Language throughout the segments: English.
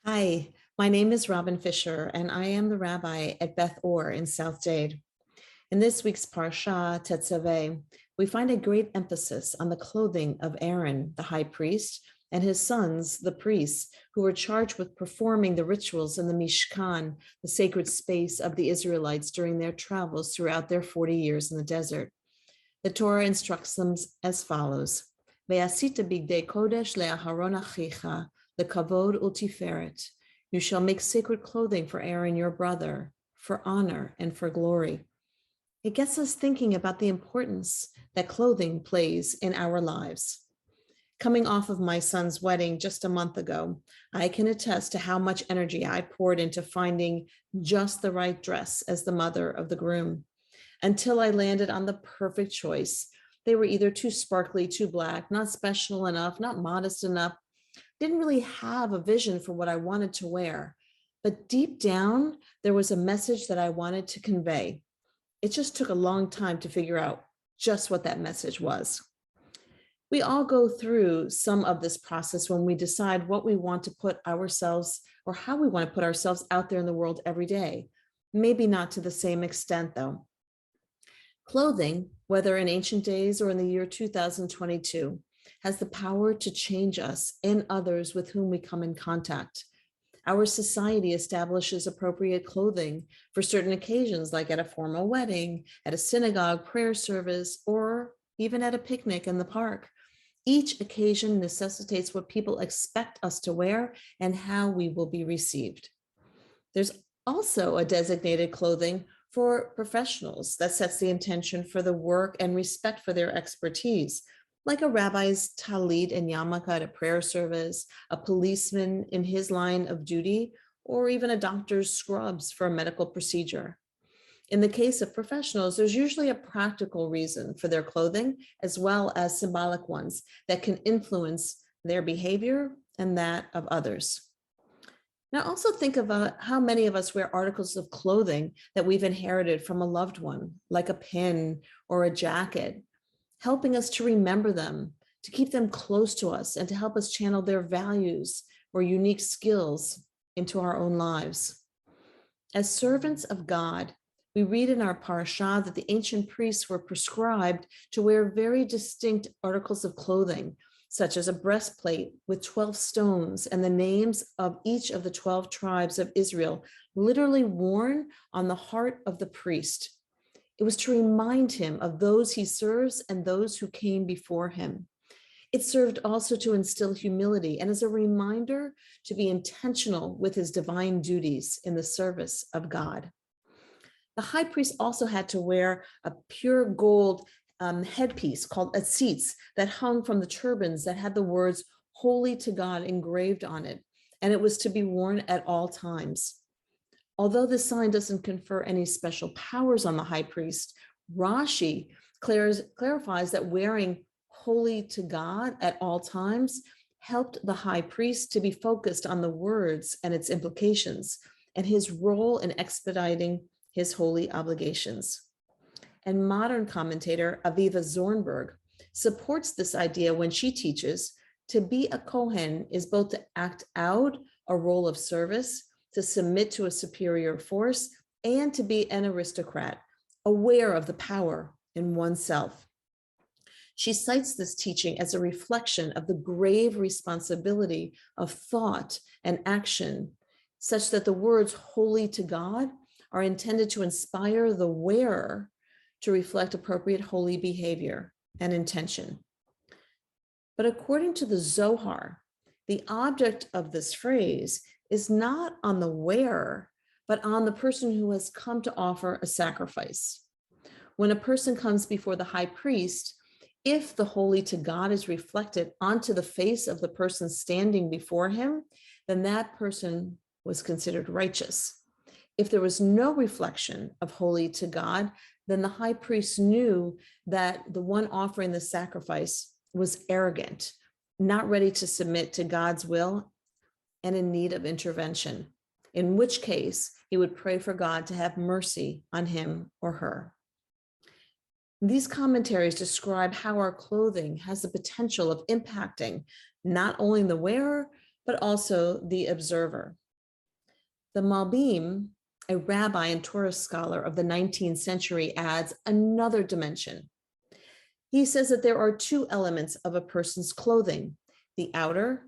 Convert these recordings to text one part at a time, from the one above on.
Hi, my name is Robyn Fisher, and I am the rabbi at Beth in South Dade. In this week's Parashat, Tetzaveh, we find a great emphasis on the clothing of Aaron, the high priest, and his sons, the priests, who were charged with performing the rituals in the Mishkan, the sacred space of the Israelites during their travels throughout their 40 years in the desert. The Torah instructs them as follows: Ve'asita bigdei kodesh le'aharon achicha, lekavod u'tiferet. You shall make sacred clothing for Aaron your brother, for honor and for glory. It gets us thinking about the importance that clothing plays in our lives. Coming off of my son's wedding just a month ago, I can attest to how much energy I poured into finding just the right dress as the mother of the groom. Until I landed on the perfect choice. They were either too sparkly, too black, not special enough, not modest enough. Didn't really have a vision for what I wanted to wear. But deep down, there was a message that I wanted to convey. It just took a long time to figure out just what that message was. We all go through some of this process when we decide what we want to put ourselves or how we want to put ourselves out there in the world every day. Maybe not to the same extent, though. Clothing, whether in ancient days or in the year 2022, has the power to change us and others with whom we come in contact. Our society establishes appropriate clothing for certain occasions, like at a formal wedding, at a synagogue prayer service, or even at a picnic in the park. Each occasion necessitates what people expect us to wear and how we will be received. There's also a designated clothing for professionals that sets the intention for the work and respect for their expertise, like a rabbi's talit and yarmulke at a prayer service, a policeman in his line of duty, or even a doctor's scrubs for a medical procedure. In the case of professionals, there's usually a practical reason for their clothing, as well as symbolic ones that can influence their behavior and that of others. Now, also think about how many of us wear articles of clothing that we've inherited from a loved one, like a pin or a jacket, helping us to remember them, to keep them close to us, and to help us channel their values or unique skills into our own lives. As servants of God, we read in our parasha that the ancient priests were prescribed to wear very distinct articles of clothing, such as a breastplate with 12 stones and the names of each of the 12 tribes of Israel, literally worn on the heart of the priest. It was to remind him of those he serves and those who came before him. It served also to instill humility and as a reminder to be intentional with his divine duties in the service of God. The high priest also had to wear a pure gold headpiece called atzitz that hung from the turbans that had the words "Holy to God" engraved on it, and it was to be worn at all times. Although this sign doesn't confer any special powers on the high priest, Rashi clarifies that wearing "Holy to God" at all times helped the high priest to be focused on the words and its implications and his role in expediting his holy obligations. And modern commentator Aviva Zornberg supports this idea when she teaches to be a Kohen is both to act out a role of service, to submit to a superior force, and to be an aristocrat, aware of the power in oneself. She cites this teaching as a reflection of the grave responsibility of thought and action, such that the words "holy to God" are intended to inspire the wearer to reflect appropriate holy behavior and intention. But according to the Zohar, the object of this phrase is not on the wearer, but on the person who has come to offer a sacrifice. When a person comes before the high priest, if the "holy to God" is reflected onto the face of the person standing before him, then that person was considered righteous. If there was no reflection of "holy to God," then the high priest knew that the one offering the sacrifice was arrogant, not ready to submit to God's will, and in need of intervention, in which case he would pray for God to have mercy on him or her. These commentaries describe how our clothing has the potential of impacting not only the wearer, but also the observer. The Malbim, a rabbi and Torah scholar of the 19th century, adds another dimension. He says that there are two elements of a person's clothing, the outer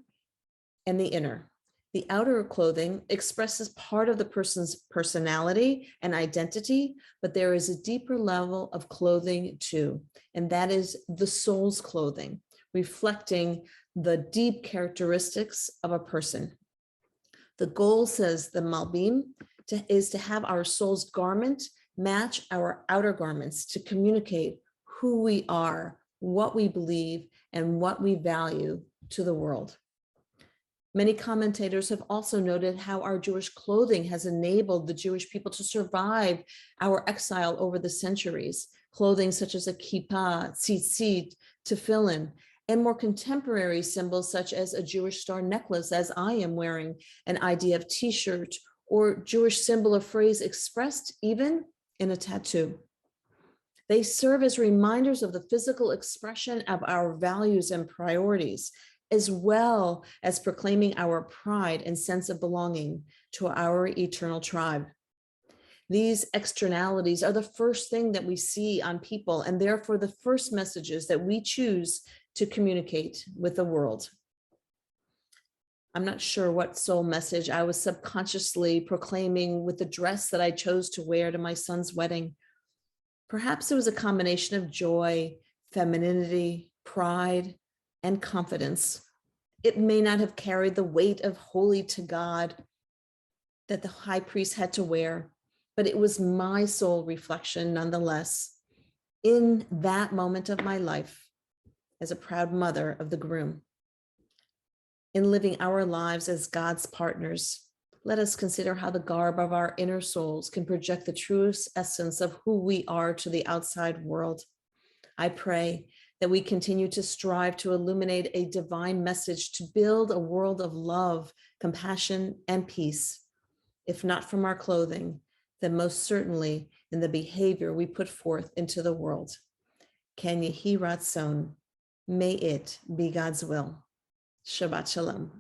and the inner. The outer clothing expresses part of the person's personality and identity, but there is a deeper level of clothing too, and that is the soul's clothing, reflecting the deep characteristics of a person. The goal, says the Malbim, is to have our soul's garment match our outer garments to communicate who we are, what we believe, and what we value to the world. Many commentators have also noted how our Jewish clothing has enabled the Jewish people to survive our exile over the centuries. Clothing such as a kippah, tzitzit, tefillin, and more contemporary symbols such as a Jewish star necklace, as I am wearing, an IDF t-shirt, or Jewish symbol or phrase expressed even in a tattoo. They serve as reminders of the physical expression of our values and priorities, as well as proclaiming our pride and sense of belonging to our eternal tribe. These externalities are the first thing that we see on people, and therefore the first messages that we choose to communicate with the world. I'm not sure what soul message I was subconsciously proclaiming with the dress that I chose to wear to my son's wedding. Perhaps it was a combination of joy, femininity, pride, and confidence. It may not have carried the weight of holy to God that the high priest had to wear, but it was my soul reflection nonetheless in that moment of my life as a proud mother of the groom. In living our lives as God's partners, let us consider how the garb of our inner souls can project the truest essence of who we are to the outside world. I pray that we continue to strive to illuminate a divine message to build a world of love, compassion, and peace. If not from our clothing, then most certainly in the behavior we put forth into the world. Ken Yehi Ratzon, may it be God's will. Shabbat Shalom.